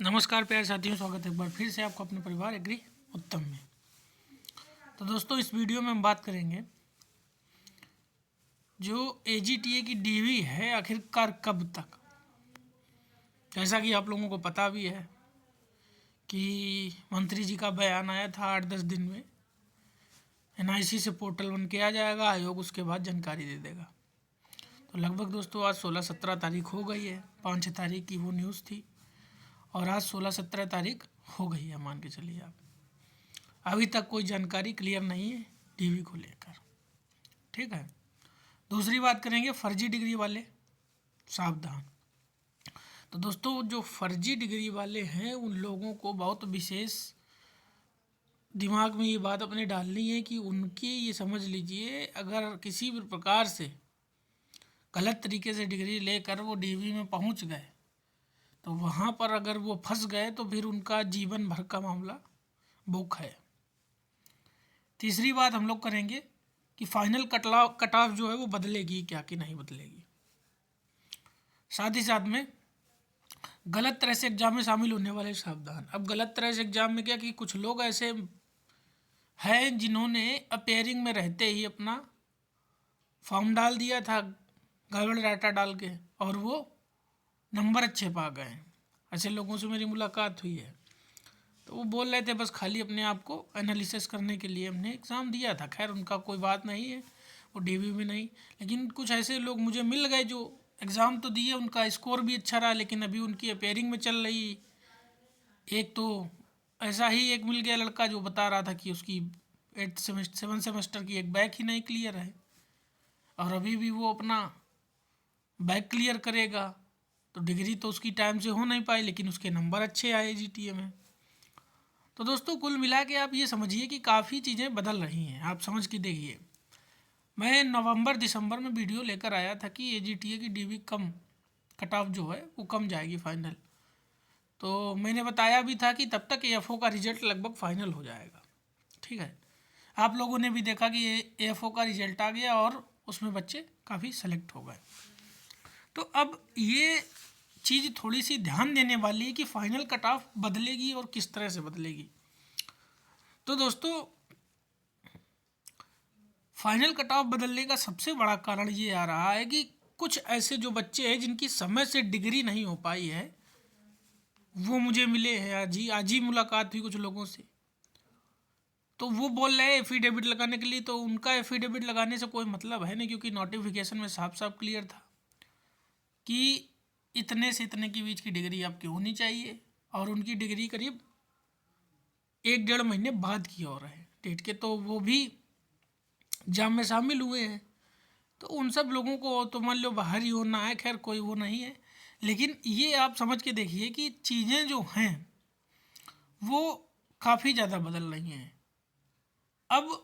नमस्कार प्यारे साथियों, स्वागत है एक बार फिर से आपको अपने परिवार एग्री उत्तम में। तो दोस्तों, इस वीडियो में हम बात करेंगे जो एजीटीए की डीवी है आखिरकार कब तक। जैसा कि आप लोगों को पता भी है कि मंत्री जी का बयान आया था 8-10 दिन में एनआईसी से पोर्टल बन के आ जाएगा, आयोग उसके बाद जानकारी दे देगा। तो लगभग दोस्तों आज 16-17 तारीख हो गई है। 5-6 तारीख की वो न्यूज़ थी और आज 16-17 तारीख हो गई है, मान के चलिए आप। अभी तक कोई जानकारी क्लियर नहीं है डीवी को लेकर। ठीक है, दूसरी बात करेंगे फर्जी डिग्री वाले, सावधान। तो दोस्तों, जो फर्जी डिग्री वाले हैं उन लोगों को बहुत विशेष दिमाग में ये बात अपने डालनी है कि उनकी ये समझ लीजिए, अगर किसी भी प्रकार से गलत तरीके से डिग्री लेकर वो डीवी में पहुंच गए तो वहाँ पर अगर वो फंस गए तो फिर उनका जीवन भर का मामला बुक है। तीसरी बात हम लोग करेंगे कि फाइनल कट ऑफ जो है वो बदलेगी क्या कि नहीं बदलेगी। साथ ही साथ में गलत तरह से एग्जाम में शामिल होने वाले सावधान। अब गलत तरह से एग्जाम में क्या कि कुछ लोग ऐसे हैं जिन्होंने अपेयरिंग में रहते ही अपना फॉर्म डाल दिया था गड़बड़ डाटा डाल के और वो नंबर अच्छे पा गए। ऐसे लोगों से मेरी मुलाकात हुई है, तो वो बोल रहे थे बस खाली अपने आप को एनालिसिस करने के लिए हमने एग्ज़ाम दिया था। खैर उनका कोई बात नहीं है, वो डीवी में नहीं, लेकिन कुछ ऐसे लोग मुझे मिल गए जो एग्ज़ाम तो दिए, उनका स्कोर भी अच्छा रहा, लेकिन अभी उनकी अपेयरिंग में चल रही। एक तो ऐसा ही एक मिल गया लड़का जो बता रहा था कि उसकी 7 सेमेस्टर की एक बैक ही नहीं क्लियर है और अभी भी वो अपना बैक क्लियर करेगा। तो डिग्री तो उसकी टाइम से हो नहीं पाई, लेकिन उसके नंबर अच्छे आए जीटीए में। तो दोस्तों, कुल मिला के आप ये समझिए कि काफ़ी चीज़ें बदल रही हैं। आप समझ के देखिए, मैं नवंबर दिसंबर में वीडियो लेकर आया था कि एजीटीए की डीवी कम कट ऑफ जो है वो कम जाएगी फाइनल। तो मैंने बताया भी था कि तब तक एएफओ का रिजल्ट लगभग फाइनल हो जाएगा। ठीक है, आप लोगों ने भी देखा कि एएफओ का रिजल्ट आ गया और उसमें बच्चे काफ़ी सेलेक्ट हो गए। तो अब ये चीज़ थोड़ी सी ध्यान देने वाली है कि फाइनल कट ऑफ बदलेगी और किस तरह से बदलेगी। तो दोस्तों, फाइनल कट ऑफ बदलने का सबसे बड़ा कारण ये आ रहा है कि कुछ ऐसे जो बच्चे हैं जिनकी समय से डिग्री नहीं हो पाई है, वो मुझे मिले हैं। आज ही मुलाकात हुई कुछ लोगों से, तो वो बोल रहे हैं एफिडेविट लगाने के लिए। तो उनका एफिडेविट लगाने से कोई मतलब है नहीं, क्योंकि नोटिफिकेशन में साफ साफ क्लियर था कि इतने से इतने के बीच की डिग्री आपकी होनी चाहिए और उनकी डिग्री करीब 1-1.5 महीने बाद की और है डेट के, तो वो भी एग्जाम में शामिल हुए हैं। तो उन सब लोगों को तो मान लो बाहर ही होना है, खैर कोई वो नहीं है। लेकिन ये आप समझ के देखिए कि चीज़ें जो हैं वो काफ़ी ज़्यादा बदल रही हैं। अब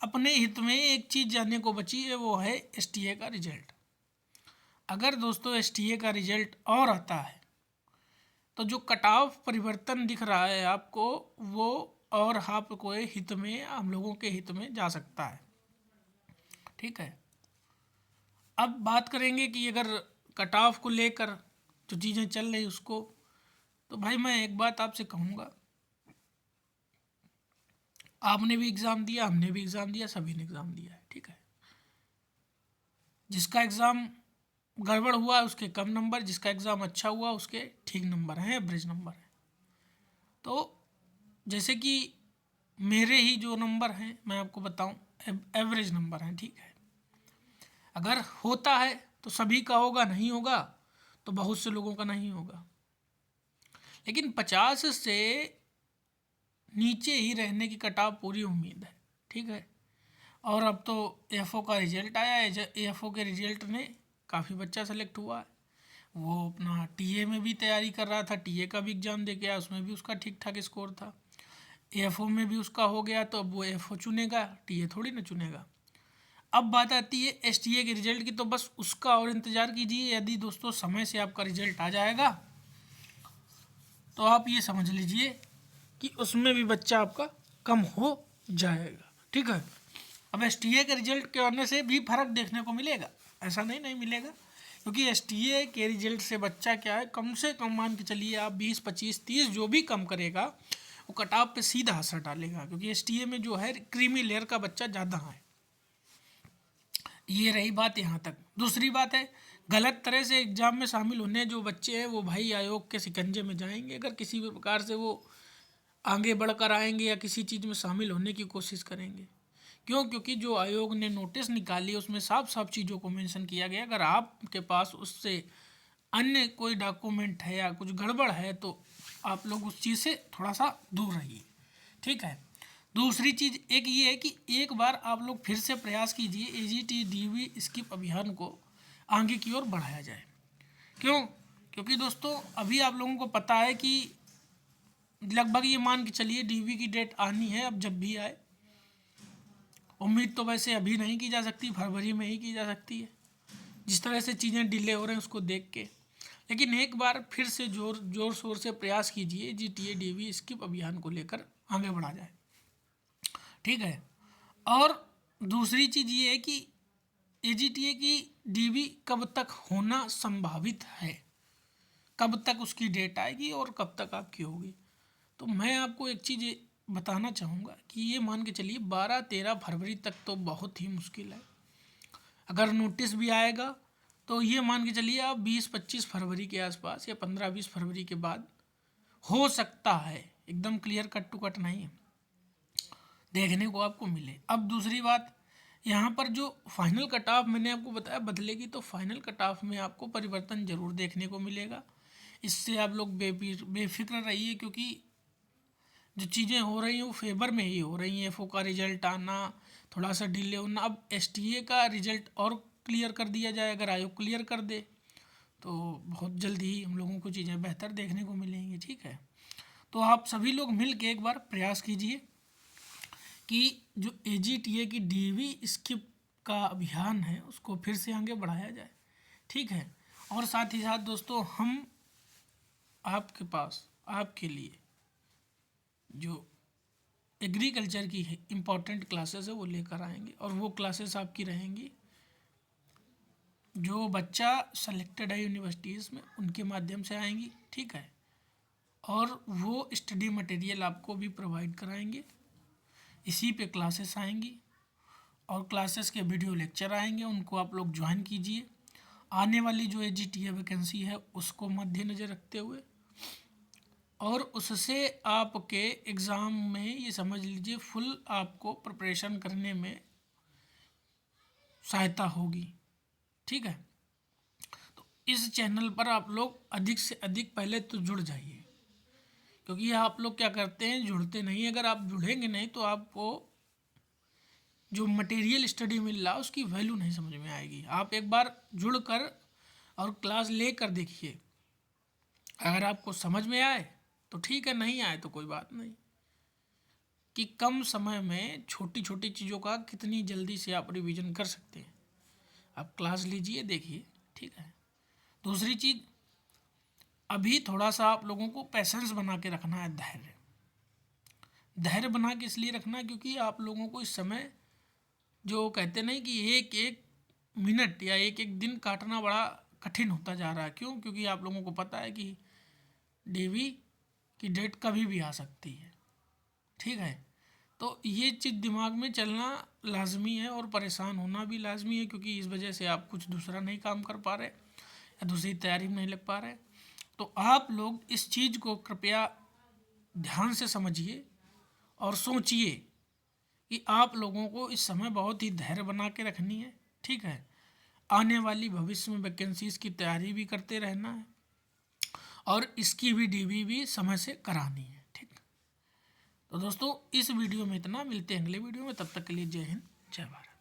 अपने हित में एक चीज़ जानने को बची है, वो है एसटीए का रिजल्ट। अगर दोस्तों एसटीए का रिजल्ट और आता है तो जो कट ऑफ परिवर्तन दिख रहा है आपको, वो और आपको हित में, हम लोगों के हित में जा सकता है। ठीक है, अब बात करेंगे कि अगर कट ऑफ को लेकर जो चीज़ें चल रही उसको, तो भाई मैं एक बात आपसे कहूँगा, आपने भी एग्ज़ाम दिया, हमने भी एग्ज़ाम दिया, सभी ने एग्ज़ाम दिया है। ठीक है, जिसका एग्ज़ाम गड़बड़ हुआ उसके कम नंबर, जिसका एग्ज़ाम अच्छा हुआ उसके ठीक नंबर हैं, एवरेज नंबर हैं। तो जैसे कि मेरे ही जो नंबर हैं मैं आपको बताऊं, एवरेज नंबर हैं। ठीक है, अगर होता है तो सभी का होगा, नहीं होगा तो बहुत से लोगों का नहीं होगा, लेकिन 50 से नीचे ही रहने की कट ऑफ पूरी उम्मीद है। ठीक है, और अब तो एएफओ का रिजल्ट आया है। एएफओ के रिजल्ट में काफ़ी बच्चा सेलेक्ट हुआ है। वो अपना टीए में भी तैयारी कर रहा था, टीए का भी एग्ज़ाम दे के आया, उसमें भी उसका ठीक ठाक स्कोर था। एएफओ में भी उसका हो गया, तो अब वो एएफओ चुनेगा, टीए थोड़ी ना चुनेगा। अब बात आती है एसटीए के रिजल्ट की, तो बस उसका और इंतज़ार कीजिए। यदि दोस्तों समय से आपका रिजल्ट आ जाएगा तो आप ये समझ लीजिए कि उसमें भी बच्चा आपका कम हो जाएगा। ठीक है, अब एसटीए के रिजल्ट के आने से भी फ़र्क देखने को मिलेगा, ऐसा नहीं मिलेगा, क्योंकि एसटीए के रिजल्ट से बच्चा क्या है, कम से कम मान के चलिए आप 20, 25, 30 जो भी कम करेगा वो कट ऑफ पे सीधा असर डालेगा, क्योंकि एसटीए में जो है क्रीमी लेयर का बच्चा ज़्यादा है। ये रही बात यहाँ तक। दूसरी बात है, गलत तरह से एग्ज़ाम में शामिल होने जो बच्चे हैं वो भाई आयोग के शिकंजे में जाएंगे। अगर किसी भी प्रकार से वो आगे बढ़कर आएंगे या किसी चीज़ में शामिल होने की कोशिश करेंगे, क्यों? क्योंकि जो आयोग ने नोटिस निकाली उसमें साफ साफ चीज़ों को मेंशन किया गया, अगर आपके पास उससे अन्य कोई डॉक्यूमेंट है या कुछ गड़बड़ है तो आप लोग उस चीज़ से थोड़ा सा दूर रहिए, ठीक है। दूसरी चीज़ एक ये है कि एक बार आप लोग फिर से प्रयास कीजिए एजीटी डीवी स्किप अभियान को आगे की ओर बढ़ाया जाए। क्यों? क्योंकि दोस्तों अभी आप लोगों को पता है कि लगभग ये मान के चलिए डीवी की डेट आनी है, अब जब भी आए। उम्मीद तो वैसे अभी नहीं की जा सकती, फरवरी में ही की जा सकती है, जिस तरह से चीज़ें डिले हो रहे हैं उसको देख के। लेकिन एक बार फिर से जोर शोर से प्रयास कीजिए जीटीए डीवी स्किप अभियान को लेकर आगे बढ़ा जाए, ठीक है। और दूसरी चीज़ ये है कि एजीटीए की डीवी कब तक होना संभावित है, कब तक उसकी डेट आएगी और कब तक आपकी होगी। तो मैं आपको एक चीज़ बताना चाहूँगा कि ये मान के चलिए 12-13 फरवरी तक तो बहुत ही मुश्किल है। अगर नोटिस भी आएगा तो ये मान के चलिए आप 20-25 फरवरी के आसपास या 15-20 फरवरी के बाद हो सकता है, एकदम क्लियर कट टू कट नहीं है, देखने को आपको मिले। अब दूसरी बात, यहाँ पर जो फाइनल कट ऑफ मैंने आपको बताया बदलेगी, तो फाइनल कट ऑफ में आपको परिवर्तन जरूर देखने को मिलेगा। इससे आप लोग बेफिक्र रहिए, क्योंकि जो चीज़ें हो रही हैं वो फेवर में ही हो रही हैं। एफओ का रिजल्ट आना, थोड़ा सा डिले होना, अब एसटीए का रिजल्ट और क्लियर कर दिया जाए, अगर आयोग क्लियर कर दे तो बहुत जल्दी ही हम लोगों को चीज़ें बेहतर देखने को मिलेंगी, ठीक है। तो आप सभी लोग मिल के एक बार प्रयास कीजिए कि जो एजीटीए की डीवी स्किप का अभियान है उसको फिर से आगे बढ़ाया जाए, ठीक है। और साथ ही साथ दोस्तों हम आपके पास आपके लिए जो एग्रीकल्चर की इम्पोर्टेंट क्लासेस है वो लेकर आएंगे, और वो क्लासेस आपकी रहेंगी जो बच्चा सेलेक्टेड है यूनिवर्सिटीज़ में उनके माध्यम से आएंगी, ठीक है। और वो स्टडी मटेरियल आपको भी प्रोवाइड कराएंगे, इसी पे क्लासेस आएंगी और क्लासेस के वीडियो लेक्चर आएंगे, उनको आप लोग ज्वाइन कीजिए। आने वाली जो एजीटीए वैकेंसी है उसको मद्देनज़र रखते हुए, और उससे आपके एग्ज़ाम में ये समझ लीजिए फुल आपको प्रिपरेशन करने में सहायता होगी, ठीक है। तो इस चैनल पर आप लोग अधिक से अधिक पहले तो जुड़ जाइए, क्योंकि आप लोग क्या करते हैं, जुड़ते नहीं। अगर आप जुड़ेंगे नहीं तो आपको जो मटेरियल स्टडी मिल रहा है उसकी वैल्यू नहीं समझ में आएगी। आप एक बार जुड़कर और क्लास लेकर देखिए, अगर आपको समझ में आए तो ठीक है, नहीं आए तो कोई बात नहीं। कि कम समय में छोटी छोटी चीज़ों का कितनी जल्दी से आप रिवीजन कर सकते हैं, आप क्लास लीजिए, देखिए, ठीक है। दूसरी चीज़, अभी थोड़ा सा आप लोगों को पेशेंस बना के रखना है, धैर्य बना के इसलिए रखना है क्योंकि आप लोगों को इस समय जो कहते नहीं कि एक एक मिनट या एक एक दिन काटना बड़ा कठिन होता जा रहा है। क्यों? क्योंकि आप लोगों को पता है कि डीवी की डेट कभी भी आ सकती है, ठीक है। तो ये चीज़ दिमाग में चलना लाजमी है और परेशान होना भी लाजमी है, क्योंकि इस वजह से आप कुछ दूसरा नहीं काम कर पा रहे या दूसरी तैयारी में नहीं लग पा रहे। तो आप लोग इस चीज़ को कृपया ध्यान से समझिए और सोचिए कि आप लोगों को इस समय बहुत ही धैर्य बना के रखनी है, ठीक है। आने वाली भविष्य में वैकेंसीज़ की तैयारी भी करते रहना है और इसकी भी डीवी भी समय से करानी है, ठीक। तो दोस्तों इस वीडियो में इतना, मिलते हैं अगले वीडियो में, तब तक के लिए जय हिंद, जय भारत।